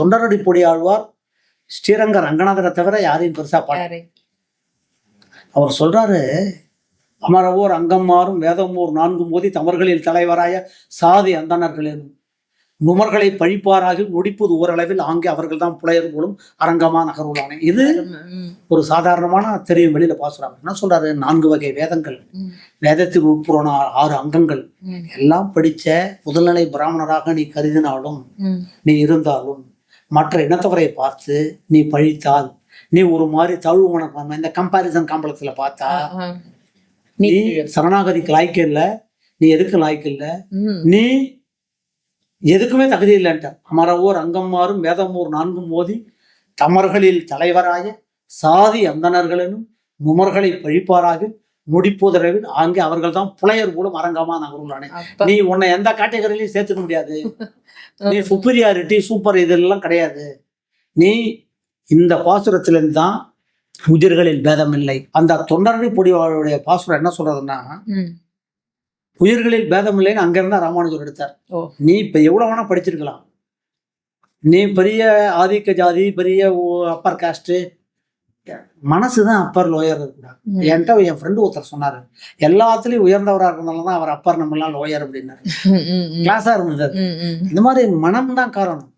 தொண்டரடி பொடி ஆழ்வார் ஸ்ரீரங்க ரங்கநாதரை தவிர யாரையும் பெருசா பாரு. அவர் சொல்றாரு, அமரவோர் அங்கம் மாறும் வேதமோர் 4 மோதி தமர்களில் தலைவராய சாதி அந்தணர்களின் நுமர்களை பழிப்பாராகி நொடிப்பது ஓரளவில் ஆங்கே அவர்கள் தான் புலையர் போலும் அரங்கமா நகருளானே. இது ஒரு சாதாரணமான தெரியும் வெளியில பாசுறாங்க. என்ன சொல்றாரு, 4 வகை வேதங்கள், வேதத்தில் உட்புறன 6 அங்கங்கள் எல்லாம் படிச்ச முதல்நிலை பிராமணராக நீ கருதினாலும் நீ இருந்தாலும் மற்ற இனத்தவரை பார்த்து நீ பழித்தால் நீ ஒரு மாதிரி தாழ்வு மனப்பான்மை, இந்த கம்பாரிசன் காம்பளத்துல பார்த்தா நீ சரணாகதிக்கு லாய்க்கு இல்ல, நீ எதுக்கு லாய்க்கு இல்ல, நீ எதுக்குமே தகுதி இல்லைன்ட்ட. அமரவோர் அங்கம் மாறும் வேதமோர் 4 மோதி தமர்களில் தலைவராய சாதி அந்தணர்களும் நுமர்களை பழிப்பாராக முடிப்போதரவில் ஆங்கே அவர்கள் தான் புலையர் போலும் அரங்கமா நகருளானே. நீ உன்னை எந்த கேட்டகரியிலையும் சேர்த்துக்க முடியாது. நீ சுப்பீரியாரிட்டி சூப்பர் இதெல்லாம் கிடையாது. நீ இந்த பாசுரத்திலிருந்து தான் உயிர்களில் பேதம் இல்லை. அந்த தொண்டரடி பொடிவாளுடைய பாசுரம் என்ன சொல்றதுன்னா, உயிர்களில் பேதம் இல்லைன்னு அங்கிருந்தா ராமானுஜர் எடுத்தார். நீ இப்ப எவ்வளவு வேணா படிச்சிருக்கலாம், நீ பெரிய ஆதிக்க ஜாதி, பெரிய அப்பர் காஸ்ட், மனசுதான் அப்பர் லோயர் இருக்குடா. என்கிட்ட என் ஃப்ரெண்டு ஒருத்தர் சொன்னாரு, எல்லாத்துலயும் உயர்ந்தவராக இருந்தாலும் தான் அவர் அப்பர், நம்ம எல்லாம் லோயர் அப்படின்னாரு. கிளாஸா இருந்தது. இந்த மாதிரி மனம் தான் காரணம்.